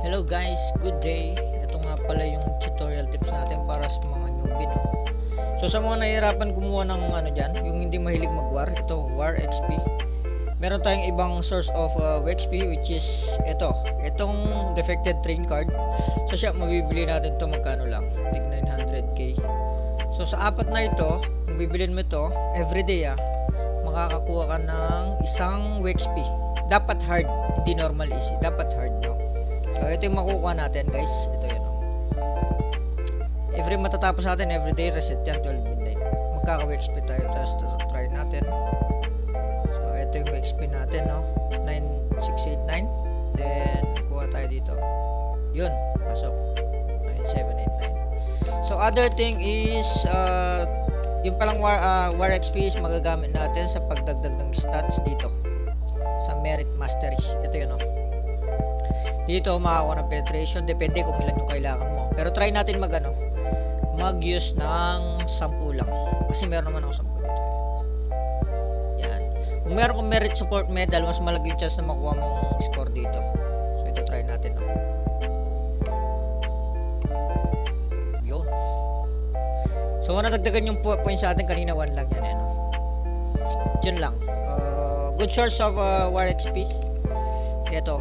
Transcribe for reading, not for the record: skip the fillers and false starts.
Hello guys, good day. Ito nga pala yung tutorial tips natin para sa mga newbie, no? So sa mga nahihirapan gumawa ng dyan, yung hindi mahilig mag-war, ito, War XP. Meron tayong ibang source of XP which is itong defected train card. Sa shop, mabibili natin to magkano lang? Tig 900k. So sa apat na ito, kung bibilin mo ito, everyday makakakuha ka ng isang XP. Dapat hard, hindi normal easy. Dapat hard, no? So, ito yung makukuha natin, guys. Ito yun. Every matatapos natin, everyday reset yan, 12 midnight. Magkaka-XP tayo. Tapos, try natin. So, ito yung XP natin, no? 9689. Then, kuha tayo dito. Yun. Pasok. 9789. So, other thing is, yung palang war XP is magagamit natin sa pagdagdag ng stats dito. Sa Merit Mastery. Ito yun, no? Dito makakuha ng penetration, depende kung ilan yung kailangan mo. Pero try natin mag-use ng 10 lang. Kasi meron naman ako 10 dito. Yan. Kung meron kong merit support medal, mas malaki yung chance na makuha mong score dito. So ito try natin, no. Yun. So kung nadagdagan yung points sa atin kanina, 1 lang yan, no. Diyan lang. Good source of War XP. Ito